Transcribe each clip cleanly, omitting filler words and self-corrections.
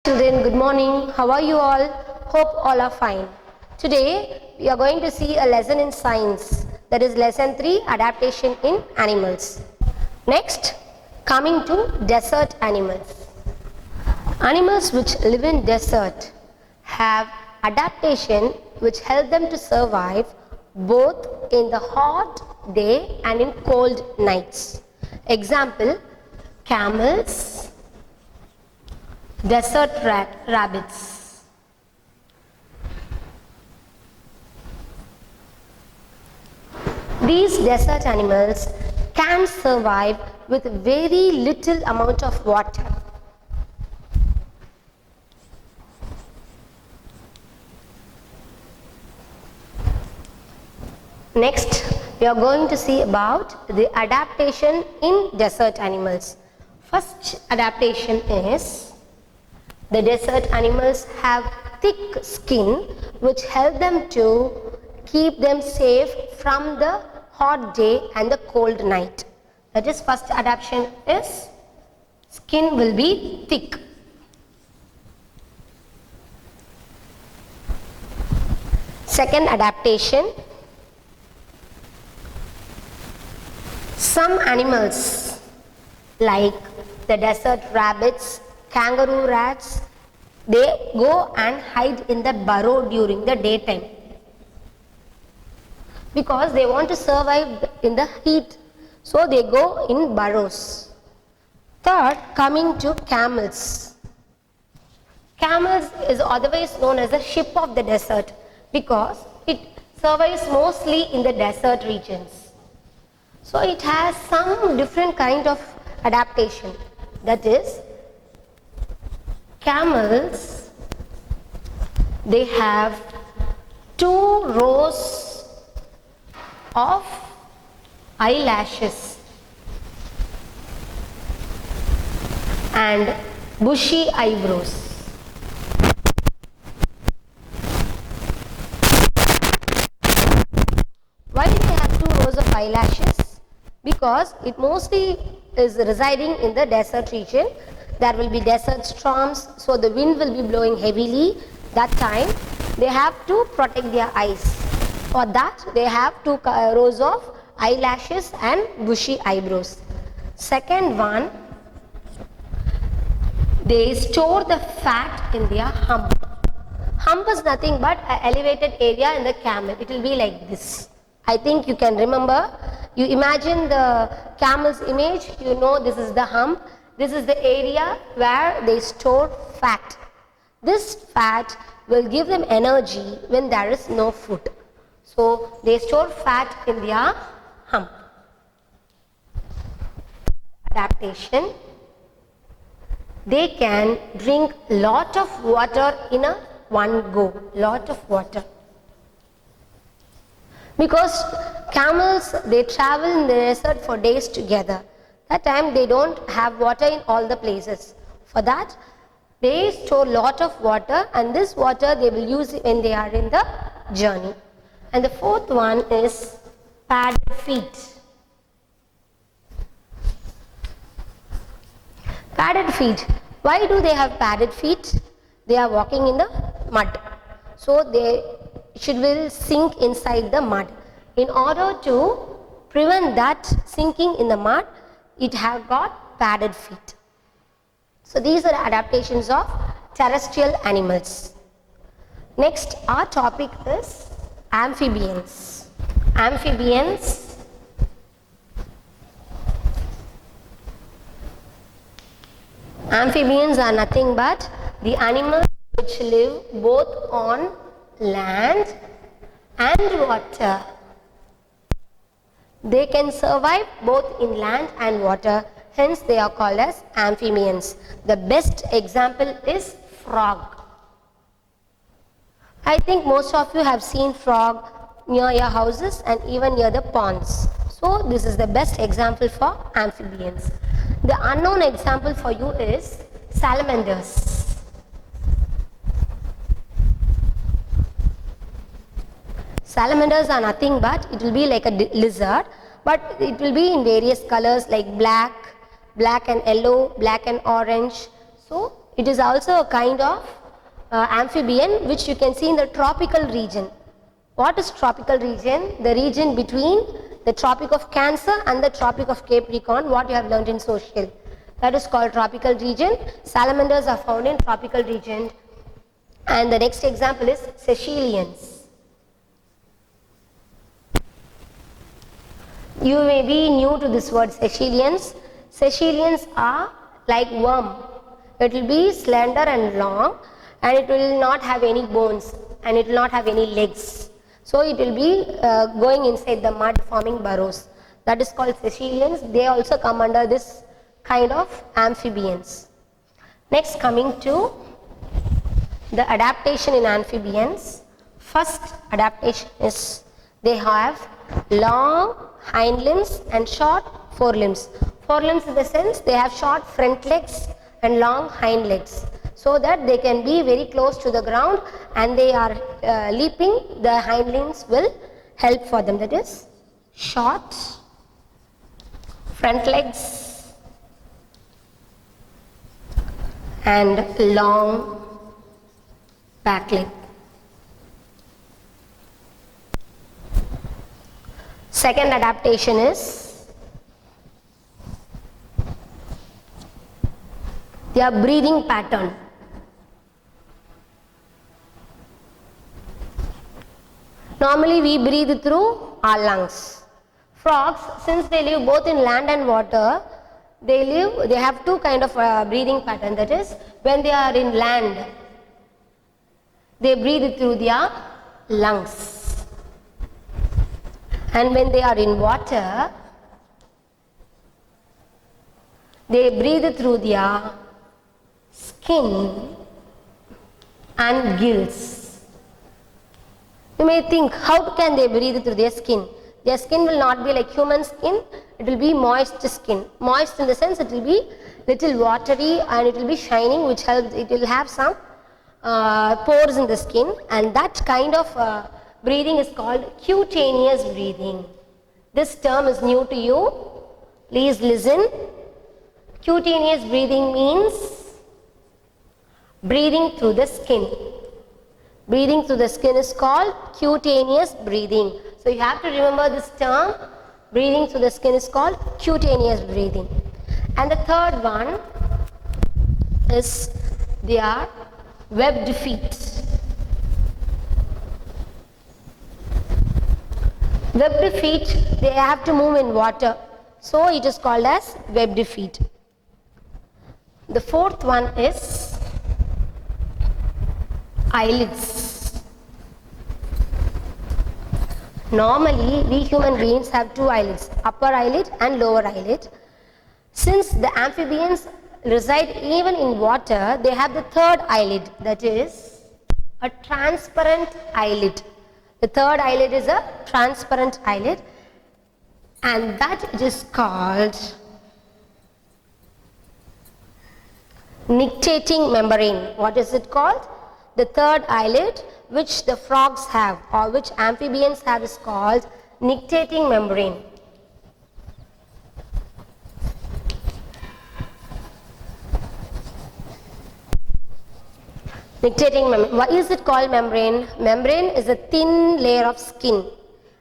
Children, good morning. How are you all? Hope all are fine. Today we are going to see a lesson in science, that is lesson 3, adaptation in animals. Next, coming to desert animals. Animals which live in desert have adaptation which help them to survive both in the hot day and in cold nights. Example, camels, desert rabbits. These desert animals can survive with very little amount of water. Next, we are going to see about the adaptation in desert animals. First adaptation is the desert animals have thick skin which help them to keep them safe from the hot day and the cold night. That is, first adaptation is skin will be thick. Second adaptation, some animals like the desert rabbits, kangaroo rats, they go and hide in the burrow during the daytime because they want to survive in the heat, so they go in burrows. Third, coming to camels. Camels is otherwise known as the ship of the desert because it survives mostly in the desert regions. So it has some different kind of adaptation, that is, camels, they have 2 rows of eyelashes and bushy eyebrows. Why do they have 2 rows of eyelashes? Because it mostly is residing in the desert region. There will be desert storms, so the wind will be blowing heavily. That time they have to protect their eyes. For that they have 2 rows of eyelashes and bushy eyebrows. Second one, they store the fat in their hump. Hump is nothing but an elevated area in the camel. It will be like this. I think you can remember. You imagine the camel's image, you know this is the hump. This is the area where they store fat. This fat will give them energy when there is no food. So they store fat in their hump. Adaptation. They can drink lot of water in a one go. Lot of water. Because camels, they travel in the desert for days together. That time they don't have water in all the places. For that, they store lot of water, and this water they will use when they are in the journey. And the fourth one is padded feet. Padded feet. Why do they have padded feet? They are walking in the mud. So they will sink inside the mud. In order to prevent that sinking in the mud, it have got padded feet. So these are the adaptations of terrestrial animals. Next, our topic is amphibians. Amphibians are nothing but the animals which live both on land and water. They can survive both in land and water, hence they are called as amphibians. The best example is frog. I think most of you have seen frog near your houses and even near the ponds. So this is the best example for amphibians. The unknown example for you is salamanders. Salamanders are nothing but, it will be like a lizard, but it will be in various colors like black and yellow, black and orange. So It is also a kind of amphibian which you can see in the tropical region. What is tropical region? The region between the Tropic of Cancer and the Tropic of Capricorn, what you have learned in social. That is called tropical region. Salamanders are found in tropical region. And the next example is Caecilians. You may be new to this word Caecilians. Caecilians are like worm. It will be slender and long, and it will not have any bones, and it will not have any legs. So it will be going inside the mud, forming burrows. That is called Caecilians. They also come under this kind of amphibians. Next, coming to the adaptation in amphibians. First adaptation is they have long hind limbs and short forelimbs. Forelimbs in the sense they have short front legs and long hind legs, so that they can be very close to the ground and they are leaping. The hind limbs will help for them. That is short front legs and long back leg. Second adaptation is their breathing pattern. Normally we breathe through our lungs. Frogs, since they live both in land and water, they have two kind of breathing pattern. That is, when they are in land, they breathe through their lungs, and when they are in water, they breathe through their skin and gills. You may think, how can they breathe through their skin? Their skin will not be like human skin, it will be moist skin. Moist in the sense it will be little watery and it will be shining, which helps, it will have some pores in the skin, and that kind of breathing is called cutaneous breathing. This term is new to you. Please listen. Cutaneous breathing means breathing through the skin. Breathing through the skin is called cutaneous breathing. So you have to remember this term. Breathing through the skin is called cutaneous breathing. And the third one is their webbed feet. Webbed feet, they have to move in water, so it is called as webbed feet. The fourth one is eyelids. Normally we human beings have two eyelids, upper eyelid and lower eyelid. Since the amphibians reside even in water, they have the third eyelid, that is a transparent eyelid. The third eyelid is a transparent eyelid, and that is called nictitating membrane. What is it called? The third eyelid which the frogs have or which amphibians have is called nictitating membrane. Nictitating membrane. Why is it called membrane? Membrane is a thin layer of skin,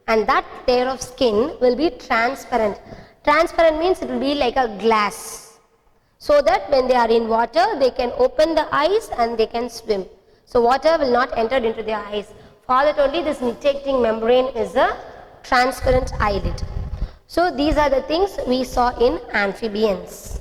and that layer of skin will be transparent. Transparent means it will be like a glass, so that when they are in water they can open the eyes and they can swim. So water will not enter into their eyes. For that only this nictitating membrane is a transparent eyelid. So these are the things we saw in amphibians.